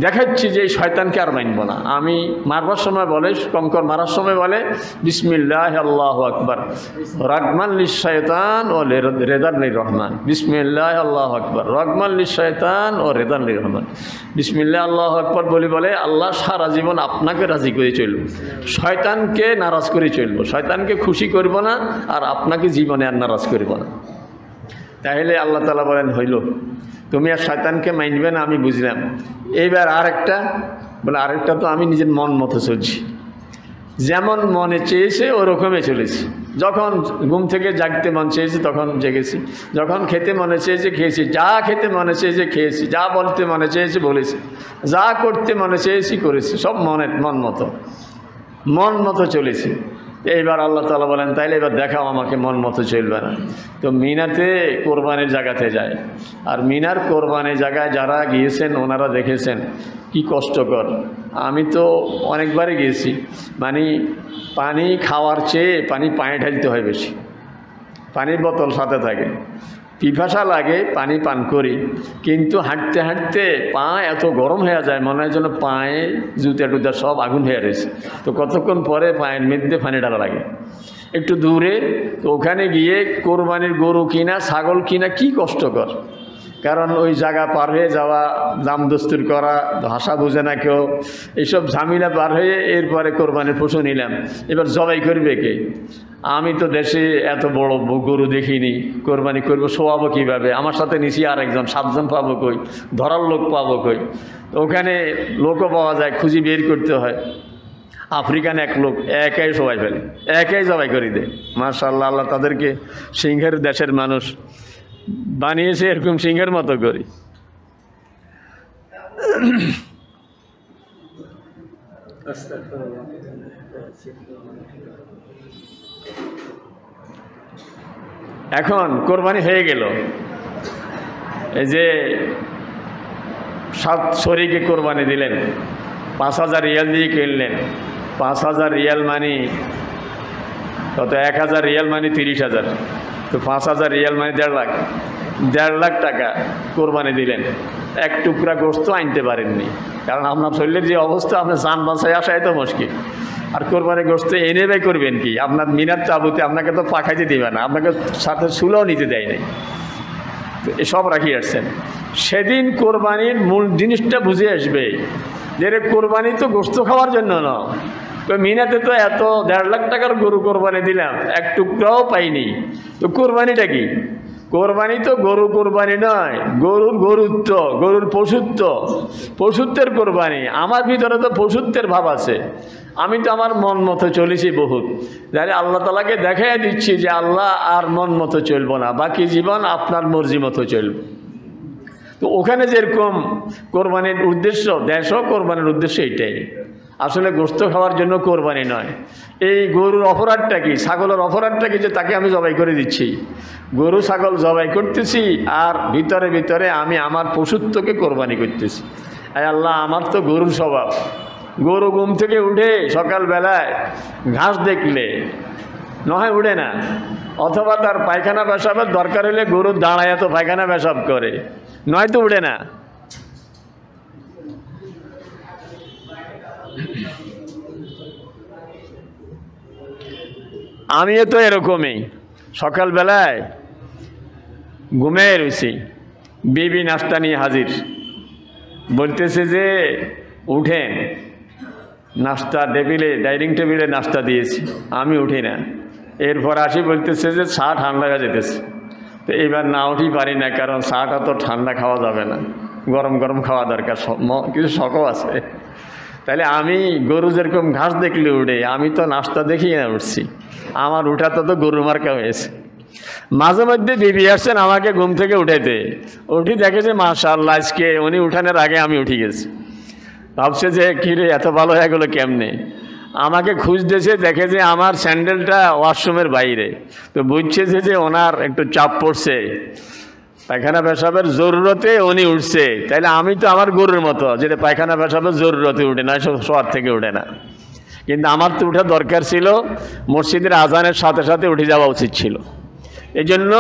দেখাচ্ছি যে এই শয়তানকে আর মানব না। আমি মারবার সময় বলে, কঙ্কর মারার সময় বলে বিসমিল্লাহ আল্লাহু আকবার রাগমান লিশ শয়তান ও রেদান লির রহমান, বিসমিল্লাহ আল্লাহু আকবার রাগমান লিশ শয়তান ও রেদান লির রহমান। বিসমিল্লাহ আল্লাহু আকবার বলে আল্লাহ সারা জীবন আপনাকে রাজি করে চলব, শয়তানকে নারাজ করে চলব, শয়তানকে খুশি করব না, আর আপনাকে জীবনে আর নারাজ করব না। তাহলে আল্লাহ তাআলা বলেন হইল, তুমি আর শয়তানকে মানবে না, আমি বুঝলাম। এইবার আরেকটা বলে, আরেকটা তো আমি নিজের মন মতো চলছি, যেমন মনে চেয়েছে ওরকমই চলেছি, যখন ঘুম থেকে জাগতে মন চেয়েছে তখন জেগেছি, যখন খেতে মনে চেয়েছে খেয়েছি, যা খেতে মনে চেয়েছে খেয়েছি, যা বলতে মনে চেয়েছে বলেছি, যা করতে মনে চেয়েছি করেছি, সব মন মতো চলেছি। এইবার আল্লাহ তাআলা বলেন তাইলে এবার দেখাও আমাকে মন মতো চলবে না। তো মিনাতে কোরবানির জায়গাতে যায়, আর মিনার কোরবানির জায়গায় যারা গিয়েছেন ওনারা দেখেছেন কি কষ্টকর। আমি তো অনেকবারই গিয়েছি, মানে পানি খাওয়ার চেয়ে পানি পায়ে ঢালতে হয় বেশি, পানির বোতল সাথে থাকে, পিপাসা লাগে পানি পান করি, কিন্তু হাঁটতে হাঁটতে পা এত গরম হয়ে যায় মনে হয় যেন পায়ে জুতা টুতা সব আগুন হয়ে রয়েছে। তো কতক্ষণ পরে পায়ের মধ্যে পানি ডালা লাগে। একটু দূরে, তো ওখানে গিয়ে কোরবানির গরু কিনা ছাগল কিনা কি কষ্টকর, কারণ ওই জায়গা পার হয়ে যাওয়া, দাম দস্তুর করা, ভাষা বোঝে না কেউ, এইসব ঝামেলা পার হয়ে এরপরে কোরবানির পশু নিলাম, এবার জবাই করবে কে? আমি তো দেশে এত বড় গরু দেখিনি, কোরবানি করবো শোয়াবো কীভাবে? আমার সাথে নিচে আর একজন, 7 জন পাবো কই? ধরার লোক পাবো কই? ওখানে লোকও পাওয়া যায়, খুঁজি বের করতে হয়। আফ্রিকান এক লোক একাই সবাই ফেলে, একাই জবাই করে দেয়। মাশাআল্লাহ, আল্লাহ তাদেরকে সিংহের দেশের মানুষ বানিয়েছে, এরকম সিংহের মতো করি। এখন কোরবানি হয়ে গেল, এই যে 7 শরীকে কোরবানি দিলেন, 5000 রিয়াল দিয়ে কিনলেন। 5000 রিয়াল মানে কত? 1000 রিয়াল মানে 30,000, তো 5000 রিয়াল মানে 1.5 লাখ। 1.5 লাখ টাকা কোরবানি দিলেন, এক টুকরা গোস্ত আনতে পারেননি, কারণ আপনার শরীরের যে অবস্থা, আপনার জান বাঁচায় আসা এত মুশকিল। আর কোরবানি গোস্ত এনে ব্যয় করবেন কি? আপনার মিনার তাবুতে আপনাকে তো পাখাইতে দেবে না, আপনাকে সাথে চুলাও নিতে দেয় নাই, তো এসব রাখি আসছেন। সেদিন কোরবানির মূল জিনিসটা বুঝে আসবে যে কোরবানি তো গোস্ত খাওয়ার জন্য না। তো মিনাতে তো এত 1.5 লাখ টাকার গরু কোরবানি দিলাম, এক টুকরাও পাইনি, তো কোরবানিটা কি? কোরবানি তো গরু কোরবানি নয়, গরুর গরুত্ব, গরুর পশুত্বের কোরবানি। আমার ভিতরে তো পশুত্বের ভাব আছে, আমি তো আমার মন মতো চলেছি বহুত, যাতে আল্লাহ তাআলাকে দেখাই দিচ্ছি যে আল্লাহ আর মন মতো চলবো না, বাকি জীবন আপনার মর্জি মতো চলব। তো ওখানে যেরকম কোরবানির উদ্দেশ্য, দেশও কোরবানির উদ্দেশ্য এইটাই, আসলে গোস্ত খাওয়ার জন্য কোরবানি নয়। এই গরুর অপরাধটা কি, ছাগলের অপরাধটা কি যে তাকে আমি জবাই করে দিচ্ছি? গরু ছাগল জবাই করতেছি আর ভিতরে ভিতরে আমি আমার পশুত্বকে কোরবানি করতেছি। আল্লাহ, আমার তো গরুর স্বভাব, গরু ঘুম থেকে উঠে সকালবেলায় ঘাস দেখলে নয় উঠে না, অথবা তার পায়খানা পেশাবের দরকার হলে গরু দাঁড়ায় তো পায়খানা পেশাব করে, নয়তো উঠে না। আমিও তো এরকমই, সকালবেলায় ঘুমে রয়েছি, বিবি নাস্তা নিয়ে হাজির, বলতেছে যে উঠেন, নাস্তা টেবিলে, ডাইনিং টেবিলে নাস্তা দিয়েছি, আমি উঠি না। এরপর আসি বলতেছে যে চা ঠান্ডা হয়ে যেতেছে। তো এবার না উঠি পারি না, কারণ চাটা তো ঠান্ডা খাওয়া যাবে না, গরম গরম খাওয়া দরকার, কিছু শখও আছে। তাহলে আমি গরু যেরকম ঘাস দেখলে উঠে, আমি তো নাস্তা দেখি না উঠছি, আমার উঠাতে তো গরু মার্কা হয়েছে। মাঝে মধ্যে বিবি আসছেন আমাকে ঘুম থেকে উঠাইতে, উঠি দেখেছে মাশাআল্লাহ আজকে উনি উঠানোর আগে আমি উঠে গেছি। ভাবছে যে কিরে এত ভালো হয়ে গেলো কেমনে, আমাকে খুঁজতেছে, দেখে যে আমার স্যান্ডেলটা ওয়াশরুমের বাইরে, তো বুঝছে যে ওনার একটু চাপ পড়ছে, পায়খানা পেশাবের জরুরতে উনি উঠছে। তাইলে আমি তো আমার গরুর মতো, যেটা পায়খানা পেশাবের জরুরতে উঠে না, শোয়ার থেকে উঠে না, কিন্তু আমার তো উঠা দরকার ছিল, মসজিদের আজানের সাথে সাথে উঠে যাওয়া উচিত ছিল। এই জন্য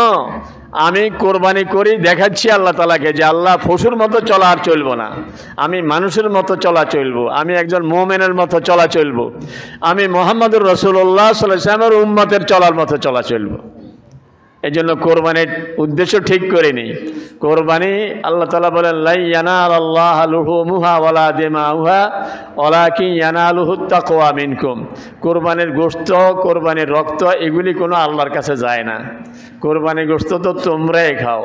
আমি কোরবানি করি, দেখাচ্ছি আল্লাহ তাআলাকে যে আল্লাহ পশুর মতো চলা আর চলবো না, আমি মানুষের মতো চলা চলবো, আমি একজন মুমিনের মতো চলা চলবো, আমি মুহাম্মদুর রাসূলুল্লাহ সাল্লাল্লাহু আলাইহি ওয়াসাল্লামের উম্মতের চলার মতো চলা চলবো। এই জন্য কোরবানির উদ্দেশ্য ঠিক করে নেই। কোরবানি আল্লাহ তাআলা বলেন, লা ইয়ানালাল্লাহু লুহুমুহা ওয়ালা দিমাউহা ওয়ালাকিন ইয়ানালুহুত তাকওয়া মিনকুম। কোরবানির গোশত, কোরবানির রক্ত এগুলি কোনো আল্লাহর কাছে যায় না। কোরবানির গোশত তো তোমরাই খাও,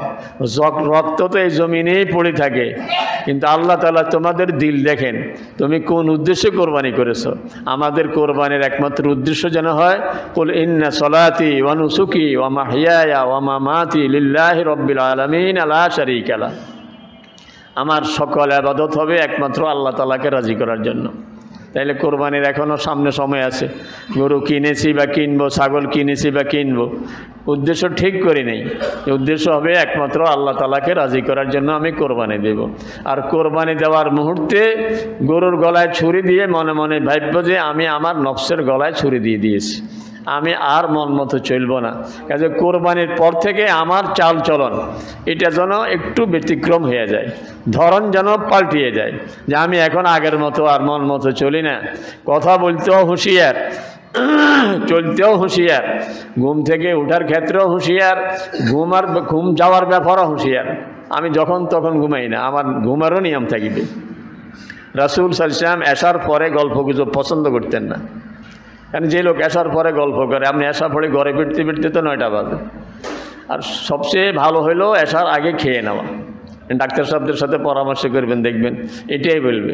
রক্ত তো এই জমিনেই পড়ে থাকে, কিন্তু আল্লাহ তাআলা তোমাদের দিল দেখেন, তুমি কোন উদ্দেশ্যে কোরবানি করেছো। আমাদের কোরবানির একমাত্র উদ্দেশ্য যেন হয়, কুল ইন্না সলাতি ওয়া নুসুকি ওয়া মাহইয়ায়া ওয়া মামাতি লিল্লাহি রাব্বিল আলামিন লা শারীকা লাহু। আমার সকল ইবাদত হবে একমাত্র আল্লাহ তাআলাকে রাজি করার জন্য। তাইলে কোরবানির এখনও সামনে সময় আছে। গরু কিনেছি বা কিনবো, ছাগল কিনেছি বা কিনবো, উদ্দেশ্য ঠিক করি নেই। উদ্দেশ্য হবে একমাত্র আল্লাহ তাআলাকে রাজি করার জন্য আমি কোরবানি দেব। আর কোরবানি দেওয়ার মুহূর্তে গরুর গলায় ছুরি দিয়ে মনে মনে ভাববো যে আমি আমার নফসের গলায় ছুরি দিয়ে দিয়েছি, আমি আর মন মতো চলবো না। কাজে কোরবানির পর থেকে আমার চাল চলন এটা যেন একটু ব্যতিক্রম হয়ে যায়, ধরন যেন পাল্টিয়ে যায়, যে আমি এখন আগের মতো আর মন মতো চলি না। কথা বলতেও হুঁশিয়ার, চলতেও হুঁশিয়ার, ঘুম থেকে ওঠার ক্ষেত্রেও হুঁশিয়ার, ঘুম যাওয়ার ব্যাপারও হুঁশিয়ার। আমি যখন তখন ঘুমাই না, আমার ঘুমারও নিয়ম থাকিবে। রাসূল সাল্লাল্লাহু আলাইহি ওয়াসাল্লাম এশার পরে গল্প গুজব পছন্দ করতেন না। কারণ যে লোক এশার পরে গল্প করে, আপনি এশা পরে ঘরে ফিরতে ফিরতে তো 9টা বাজে। আর সবচেয়ে ভালো হলো এশার আগে খেয়ে নেওয়া। ডাক্তার সাহেবদের সাথে পরামর্শ করবেন, দেখবেন এটাই বলবে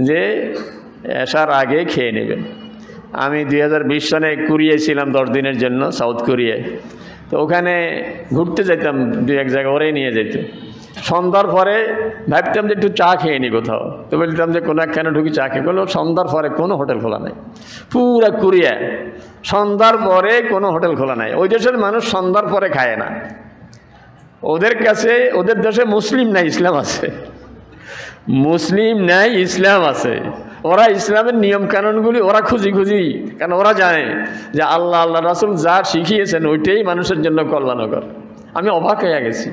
যে এশার আগে খেয়ে নেবেন। আমি 2020 সনে কোরিয়ায় ছিলাম 10 দিনের জন্য, সাউথ কোরিয়ায়। তো ওখানে ঘুরতে যেতাম, 2-1 জায়গা ওরাই নিয়ে যেত। সন্ধ্যার পরে ভাবতাম যে একটু চা খেয়ে নি কোথাও, তো বলতাম যে কোনো একখানে ঢুকি চা খেয়ে। বললো সন্ধ্যার পরে কোনো হোটেল খোলা নাই, পুরা কোরিয়া সন্ধ্যার পরে কোনো হোটেল খোলা নাই। ওই দেশের মানুষ সন্ধ্যার পরে খায় না। ওদের কাছে, ওদের দেশে মুসলিম নাই, ইসলাম আছে। মুসলিম নাই, ইসলাম আছে। ওরা ইসলামের নিয়ম কানুনগুলি ওরা খুঁজি, কারণ ওরা জানে যে আল্লাহ রাসূল যা শিখিয়েছেন ওইটাই মানুষের জন্য কল্যাণকর। আমি অবাক হয়ে গেছি,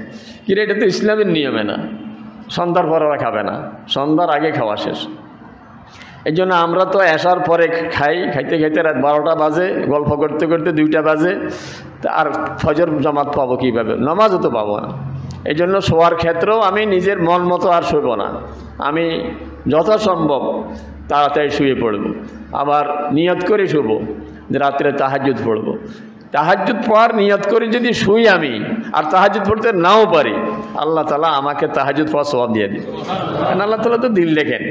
কিরে এটা তো ইসলামের নিয়মে না। সন্ধ্যার পর ওরা খাবে না, সন্ধ্যার আগে খাওয়া শেষ। এই জন্য আমরা তো এশার পরে খাইতে খাইতে রাত 12টা বাজে, গল্প করতে করতে 2টা বাজে। আর ফজর জামাত পাবো কীভাবে? নামাজও তো পাবো না। এই জন্য শোয়ার ক্ষেত্রেও আমি নিজের মন মতো আর শোব না, আমি যথাসম্ভব তাড়াতাড়ি শুয়ে পড়ব। আবার নিয়ত করে শুব যে রাত্রে তাহাজ্জুদ পড়ব। তাহাজ্জুদ পড়ার নিয়ত করে যদি শুই আমি, আর তাহাজ্জুদ পড়তে নাও পারি, আল্লাহ তাআলা আমাকে তাহাজ্জুদ পড়ার সওয়াব দিয়ে দিন। কারণ আল্লাহ তাআলা তো দিল লেখেন।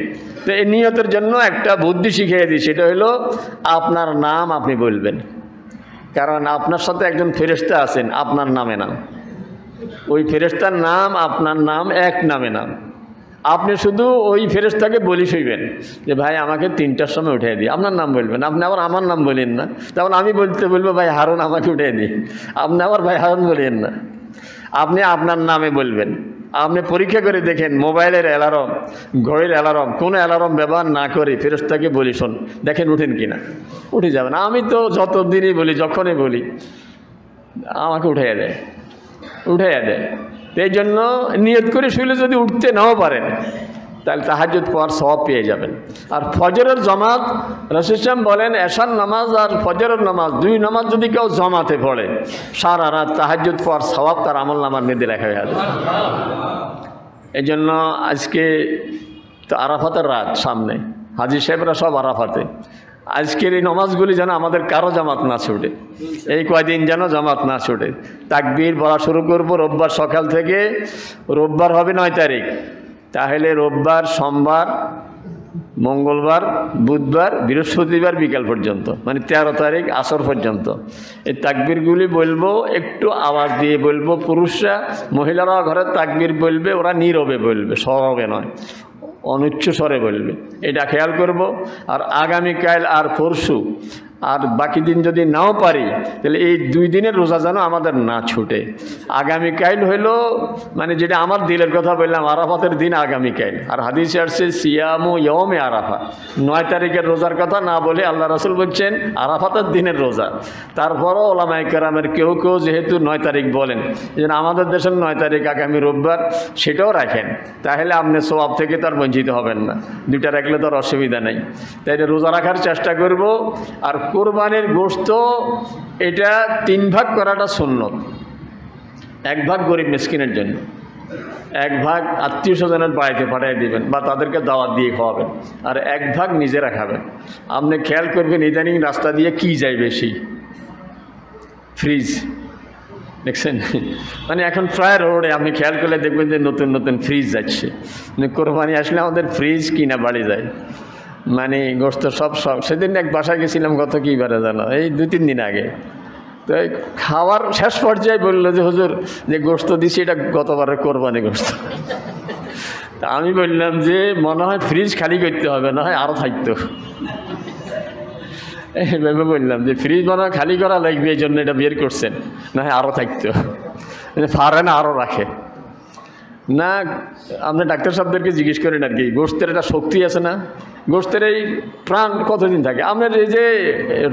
তো এই নিয়তের জন্য একটা বুদ্ধি শিখিয়ে দিই, সেটা হলো আপনার নাম আপনি বলবেন। কারণ আপনার সাথে একজন ফেরেশতা আছেন আপনার নামে নাম, ওই ফেরেশতার নাম আপনার নাম, এক নামে নাম। আপনি শুধু ওই ফেরেশতাকে বলি শুইবেন যে ভাই আমাকে 3টার সময় উঠিয়ে দিই, আপনার নাম বলবেন। আপনি আবার আমার নাম বলেন না, তখন আমি বলবো ভাই হারুন আমাকে উঠিয়ে দিই, আপনি আবার ভাই হারুন বলেন না, আপনি আপনার নামে বলবেন। আপনি পরীক্ষা করে দেখেন, মোবাইলের অ্যালার্ম, ঘড়ির অ্যালার্ম, কোনো অ্যালার্ম ব্যবহার না করে ফেরেশতাকে বলি শোন, দেখেন উঠেন কিনা, উঠে যাবেন। আমি তো যতদিনই বলি, যখনই বলি আমাকে উঠাইয়া দেয়। এই জন্য নিয়ত করে শুইলে যদি উঠতে নাও পারেন, তাহলে তাহাজ্জুদ পড়ার সওয়াব পেয়ে যাবেন। আর ফজরের জামাত, রাসূল সাল্লাল্লাহু আলাইহি ওয়াসাল্লাম বলেন এশার নামাজ আর ফজরের নামাজ, 2 নামাজ যদি কেউ জামাতে পড়ে, সারা রাত তাহাজ্জুদ পড়ার সওয়াব তার আমলনামার মধ্যে লেখা হয়ে যাবে। এই জন্য আজকে তো আরাফাতের রাত সামনে, হাজী সাহেবরা সব আরাফাতে। আজকের এই নামাজগুলি যেন আমাদের কারো জামাত না ছুটে, এই কয়দিন যেন জামাত না ছুটে। তাকবীর পড়া শুরু করব রোববার সকাল থেকে। রোববার হবে 9 তারিখ, তাহলে রোববার, সোমবার, মঙ্গলবার, বুধবার, বৃহস্পতিবার বিকাল পর্যন্ত, মানে 13 তারিখ আসর পর্যন্ত এই তাকবীরগুলি বলবো। একটু আওয়াজ দিয়ে বলবো, পুরুষরা, মহিলারাও ঘরে তাকবীর বলবে, ওরা নীরবে বলবে, সরবে নয়, অনুচ্চ স্বরে বলবে, এটা খেয়াল করব। আর আগামীকাল আর পরশু আর বাকি দিন যদি নাও পারি, তাহলে এই 2 দিনের রোজা যেন আমাদের না ছুটে। আগামীকাল হইল মানে যেটা আমার দিলের কথা বললাম, আরাফাতের দিন আগামীকাল। আর হাদিসে আসছে সিয়ামু ইয়াউমে আরাফা, 9 তারিখের রোজার কথা না বলে আল্লাহ রাসূল বলছেন আরাফাতের দিনের রোজা। তারপরও ওলামায়ে কেরামের কেউ কেউ যেহেতু 9 তারিখ বলেন, যেন আমাদের দেশের 9 তারিখ আগামী রোববার, সেটাও রাখেন, তাহলে আপনি সওয়াব থেকে তার বঞ্চিত হবেন না। 2টা রাখলে তো আর অসুবিধা নেই। তাই রোজা রাখার চেষ্টা করব। আর কোরবানির গোশত এটা 3 ভাগ করাটা সুন্নত। এক ভাগ গরিব মিসকিনের জন্য, এক ভাগ আত্মীয় স্বজনের বাড়িতে পাঠিয়ে দিবেন বা তাদেরকে দাওয়াত দিয়ে খাওয়াবেন, আর এক ভাগ নিজেরা খাবেন। আপনি খেয়াল করবেন ইদানিং রাস্তা দিয়ে কি যায় বেশি? ফ্রিজ। দেখছেন? মানে এখন প্রায় রোডে আপনি খেয়াল করলে দেখবেন যে নতুন নতুন ফ্রিজ যাচ্ছে। মানে কোরবানি আসলে আমাদের ফ্রিজ কিনা বাড়ি যায়, মানে গোস্ত সব সেদিন এক বাসায় গেছিলাম, গত কী বারে জানো, এই 2-3 দিন আগে। তো এই খাওয়ার শেষ পর্যায়ে বললো যে হুজুর যে গোস্ত দিছি এটা গতবারের কোরবানি গোস্ত। তা আমি বললাম যে মনে হয় ফ্রিজ খালি করতে হবে, না হয় আরও থাকতো। এইভাবে বললাম যে ফ্রিজ মনে হয় খালি করা লাগবে, এই জন্য এটা বের করছেন, না হয় আরও থাকতো, পারে না আরও রাখে না। আপনি ডাক্তার সাহেবদেরকে জিজ্ঞেস করেন আর কি, গোস্তের একটা শক্তি আছে না, গোস্তের এই প্রাণ কতদিন থাকে? আপনার এই যে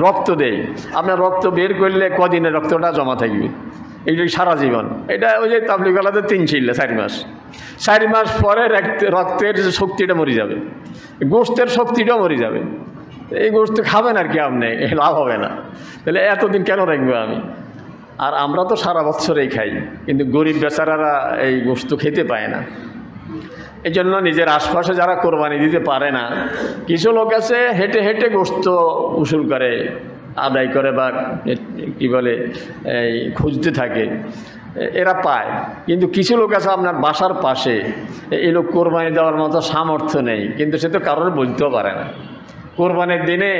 রক্ত দেয়, আপনার রক্ত বের করলে কদিনের রক্তটা জমা থাকবে? এইটা সারা জীবন। এটা ওই যে তাবলিগওয়ালাদের 3 ছিল 4 মাস, 4 মাস পরে রক্তের শক্তিটা মরে যাবে, গোস্তের শক্তিটাও মরে যাবে। এই গোস্ত খাবেন আর কি, আপনি লাভ হবে না। তাহলে এতদিন কেন রাখবো আমি? আর আমরা তো সারা বছরেই খাই, কিন্তু গরিব বেচারারা এই গোস্ত খেতে পায় না। এই জন্য নিজের আশপাশে যারা কোরবানি দিতে পারে না, কিছু লোক আছে হেঁটে হেঁটে গোস্ত উসুল করে, আদায় করে, বা কি বলে এই খুঁজতে থাকে, এরা পায়। কিন্তু কিছু লোক আছে আপনার বাসার পাশে, এই লোক কোরবানি দেওয়ার মতো সামর্থ্য নেই, কিন্তু সে তো কারোর বলতেও পারে না। কোরবানির দিনে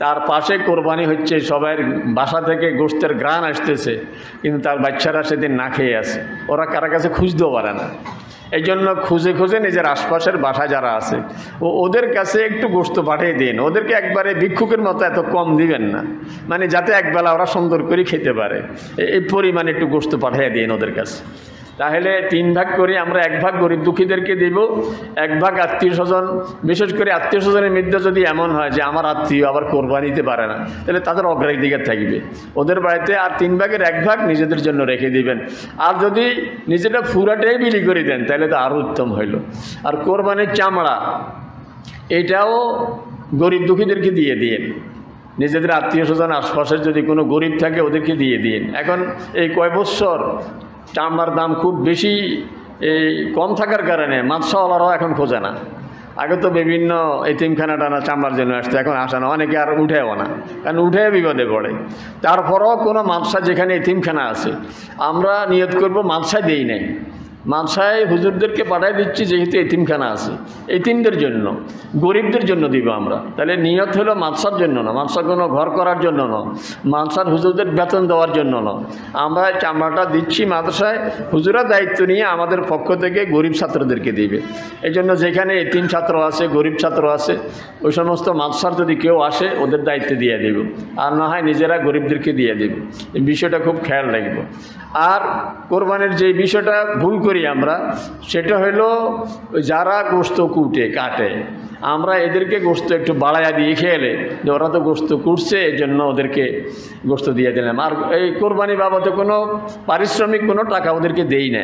তার পাশে কোরবানি হচ্ছে, সবাই বাসা থেকে গোস্তের ঘ্রাণ আসতেছে, কিন্তু তার বাচ্চারা সেদিন না খেয়ে আছে, ওরা কারো কাছে খুঁজতেও পারে না। এই জন্য খুঁজে খুঁজে নিজের আশপাশের বাসায় যারা আছে ওদের কাছে একটু গোস্ত পাঠিয়ে দিন। ওদেরকে একবারে ভিক্ষুকের মতো এত কম দিবেন না, মানে যাতে একবেলা ওরা সুন্দর করে খেতে পারে, এই পরিমাণে একটু গোস্ত পাঠিয়ে দিন ওদের কাছে। তাহলে 3 ভাগ করে আমরা 1 ভাগ গরিব দুঃখীদেরকে দেব, 1 ভাগ আত্মীয় স্বজন, বিশেষ করে আত্মীয় স্বজনের মধ্যে যদি এমন হয় যে আমার আত্মীয় আবার কোরবানি দিতে পারে না, তাহলে তাদের অগ্রাধিকার থাকবে ওদের বাড়িতে। আর 3 ভাগের 1 ভাগ নিজেদের জন্য রেখে দিবেন। আর যদি নিজেটা পুরাটাই বিলি করে দেন তাহলে তো আরও উত্তম হইল। আর কোরবানির চামড়া এটাও গরিব দুঃখীদেরকে দিয়ে দিন। নিজেদের আত্মীয় স্বজন আশপাশের যদি কোনো গরিব থাকে ওদেরকে দিয়ে দিন। এখন এই কয় বছর চামড়ার দাম খুব বেশি এই কম থাকার কারণে মাছওয়ালারাও এখন খোঁজে না। আগে তো বিভিন্ন এতিমখানা টানা চামড়ার জন্য আসতো, এখন আসে না, অনেকে আর উঠেও না, কারণ উঠে বিপদে পড়ে। তারপরেও কোনো মাদ্রাসা যেখানে এতিমখানা আছে আমরা নিয়ত করব মাদ্রাসায় দেই নাই, মাদ্রাসায় হুজুরদেরকে পাঠিয়ে দিচ্ছি, যেহেতু এতিমখানা আছে এতিমদের জন্য, গরিবদের জন্য দিব আমরা। তাহলে নিয়ত হলো মাদ্রাসার জন্য না, মাদ্রাসা কোনো ঘর করার জন্য না, মাদ্রাসার হুজুরদের বেতন দেওয়ার জন্য না। আমরা চামড়াটা দিচ্ছি মাদ্রাসায়, হুজুরা দায়িত্ব নিয়ে আমাদের পক্ষ থেকে গরিব ছাত্রদেরকে দিবে। এই জন্য যেখানে এতিম ছাত্র আছে, গরিব ছাত্র আছে, ওই সমস্ত মাদ্রাসার যদি কেউ আসে ওদের দায়িত্ব দিয়ে দেব, আর না হয় নিজেরা গরিবদেরকে দিয়ে দেব। এই বিষয়টা খুব খেয়াল রাখব। আর কোরবানির যে বিষয়টা ভুল করি আমরা, সেটা হলো যারা গোস্ত কাটে, আমরা এদেরকে গোস্ত একটু বাড়াইয়া দিয়ে খেলে যে ওরা তো গোস্ত কুটছে, এই জন্য ওদেরকে গোস্ত দিয়ে দিলাম। আর এই কোরবানি বাবদে কোনো পারিশ্রমিক কোনো টাকা ওদেরকে দেই না,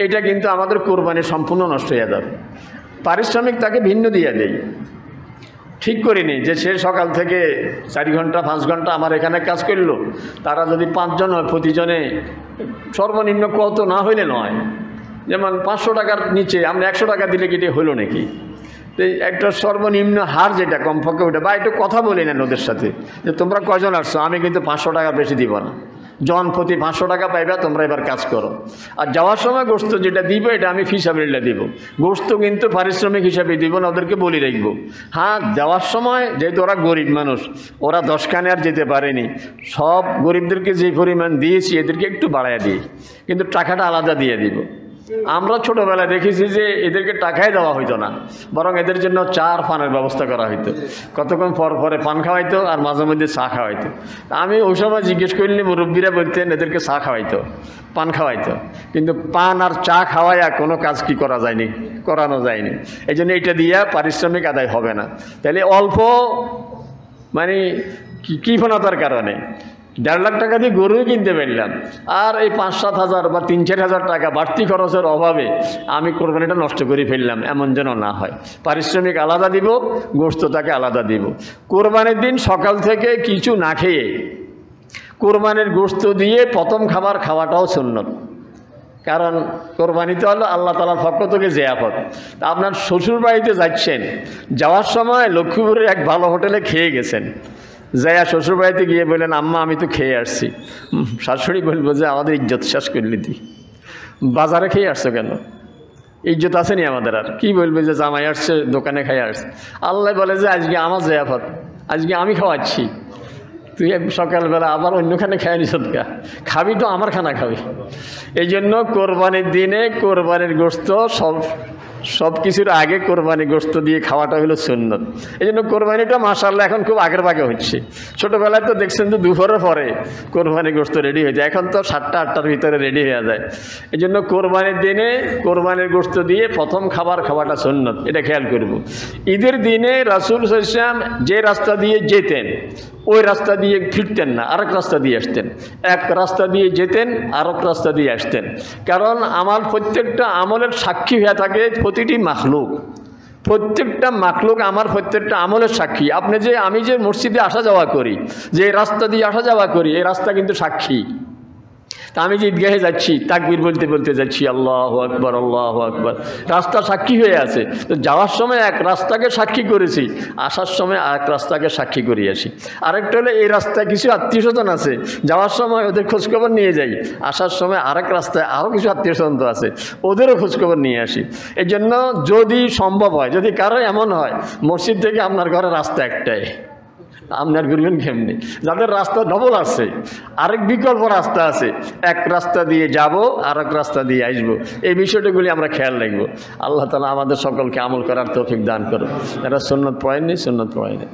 এটা কিন্তু আমাদের কোরবানি সম্পূর্ণ নষ্ট হয়ে যাবে। পারিশ্রমিক তাকে ভিন্ন দিয়ে দেই। ঠিক করিনি যে সে সকাল থেকে 4 ঘন্টা 5 ঘন্টা আমার এখানে কাজ করলো, তারা যদি 5 জন হয়, প্রতিজনে সর্বনিম্ন কত না হইলে নয়, যেমন 500 টাকার নিচে আমরা 100 টাকা দিলে কেটে হইল নাকি? তো একটা সর্বনিম্ন হার যেটা কমপক্ষে ওটা, বা একটু কথা বলে নেন ওদের সাথে যে তোমরা কজন আসছো, আমি কিন্তু 500 টাকা বেশি দিব না, জন প্রতি 500 টাকা পাইবা, তোমরা এবার কাজ করো। আর যাওয়ার সময় গোস্ত যেটা দিব এটা আমি ফিসাবিল্লা দিব, গোস্ত কিন্তু পারিশ্রমিক হিসাবে দিব না, ওদেরকে বলি রাখবো। হ্যাঁ, যাওয়ার সময় যেহেতু ওরা গরিব মানুষ, ওরা 10 খানে আর যেতে পারেনি, সব গরিবদেরকে যে পরিমাণ দিয়েছি এদেরকে একটু বাড়াইয়া দিই, কিন্তু টাকাটা আলাদা দিয়ে দিব। আমরা ছোটোবেলায় দেখেছি যে এদেরকে টাকাই দেওয়া হইতো না, বরং এদের জন্য চার পানের ব্যবস্থা করা হইতো, কতক্ষণ পর পরে পান খাওয়াইতো আর মাঝে মধ্যে চা খাওয়াইতো। আমি ওই সময় জিজ্ঞেস করলে মুরব্বীরা বলতেন এদেরকে চা খাওয়াইতো, পান খাওয়াইতো, কিন্তু পান আর চা খাওয়াইয়া কোনো কাজ কি করানো যায়নি। এই জন্য এটা দিয়া পারিশ্রমিক আদায় হবে না। তাহলে অল্প মানে কৃপণতার কারণে 1.5 লাখ টাকা দিয়ে গরু কিনতে পারলাম, আর এই 5-7 হাজার বা 3-4 হাজার টাকা বাড়তি খরচের অভাবে আমি কোরবানিটা নষ্ট করে ফেললাম, এমন যেন না হয়। পারিশ্রমিক আলাদা দিব, গোশত তাকে আলাদা দিব। কোরবানির দিন সকাল থেকে কিছু না খেয়ে কোরবানির গোশত দিয়ে প্রথম খাবার খাওয়াটাও সুন্নত। কারণ কোরবানি তো হলো আল্লাহ তাআলার পক্ষ থেকে জিয়াফত। তা আপনার শ্বশুর বাড়িতে যাচ্ছেন, যাওয়ার সময় লক্ষ্মীপুরের এক ভালো হোটেলে খেয়ে গেছেন, যাইয়া শ্বশুর বাড়িতে গিয়ে বললেন আম্মা আমি তো খেয়ে আসছি। শাশুড়ি বলবো যে আমাদের ইজ্জত শেষ করলি তুই, বাজারে খেয়ে আসছো কেন, ইজ্জত আসেনি আমাদের? আর কি বলবে যে জামাই আসছে দোকানে খেয়ে আসছে? আল্লাহ বলে যে আজকে আমার জিয়াফত, আজকে আমি খাওয়াচ্ছি, তুই সকালবেলা আবার অন্যখানে খেয়ে নিস, খাবি তো আমার খানা খাবি। এই জন্য কোরবানির দিনে কোরবানির গোশত সব কিছুর আগে কোরবানি গোশত দিয়ে খাওয়াটা হলো সুন্নত। এই জন্য কোরবানিটা মাশাআল্লাহ এখন খুব আগের ভাগে হচ্ছে। ছোটোবেলায় তো দেখছেন তো দুপুরের পরে কোরবানি গোশত রেডি হয়ে যায়, এখন তো 7টা 8টার ভিতরে রেডি হয়ে যায়। এই জন্য কোরবানির দিনে কোরবানির গোশত দিয়ে প্রথম খাওয়াটা সুন্নত, এটা খেয়াল করব। ঈদের দিনে রাসূল সাল্লাল্লাহু আলাইহি ওয়াসাল্লাম যে রাস্তা দিয়ে যেতেন ওই রাস্তা দিয়ে ফিরতেন না, আরেক রাস্তা দিয়ে আসতেন। এক রাস্তা দিয়ে যেতেন, আরেক রাস্তা দিয়ে আসতেন। কারণ আমার প্রত্যেকটা আমলের সাক্ষী হয়ে থাকে প্রতিটি মাখলুক, প্রত্যেকটা মাখলুক আমার প্রত্যেকটা আমলের সাক্ষী। আমি যে মসজিদে আসা যাওয়া করি, যে রাস্তা দিয়ে আসা যাওয়া করি, এই রাস্তা কিন্তু সাক্ষী। তা আমি যে ঈদগাহে যাচ্ছি, তাকবীর বলতে বলতে যাচ্ছি, আল্লাহু আকবার আল্লাহু আকবার, রাস্তা সাক্ষী হয়ে আছে। তো যাওয়ার সময় এক রাস্তাকে সাক্ষী করেছি, আসার সময় আরেক রাস্তাকে সাক্ষী করে আসি। আরেকটা হলো এই রাস্তায় কিছু আত্মীয়স্বজন আছে, যাওয়ার সময় ওদের খোঁজখবর নিয়ে যাই, আসার সময় আরেক রাস্তায় আরও কিছু আত্মীয়স্বজন তো আছে, ওদেরও খোঁজখবর নিয়ে আসি। এই জন্য যদি সম্ভব হয়, যদি কারো এমন হয় মসজিদ থেকে আপনার ঘরের রাস্তা একটাই, আপনার ঘুরবেন কেমনি? যাদের রাস্তা ডবল আছে, আরেক বিকল্প রাস্তা আছে, এক রাস্তা দিয়ে যাব আর এক রাস্তা দিয়ে আসবো, এই বিষয়টাগুলি আমরা খেয়াল রাখবো। আল্লাহ তাআলা আমাদের সকলকে আমল করার তৌফিক দান করুন। যারা সুন্নত পড়েননি সুন্নত পড়েনি।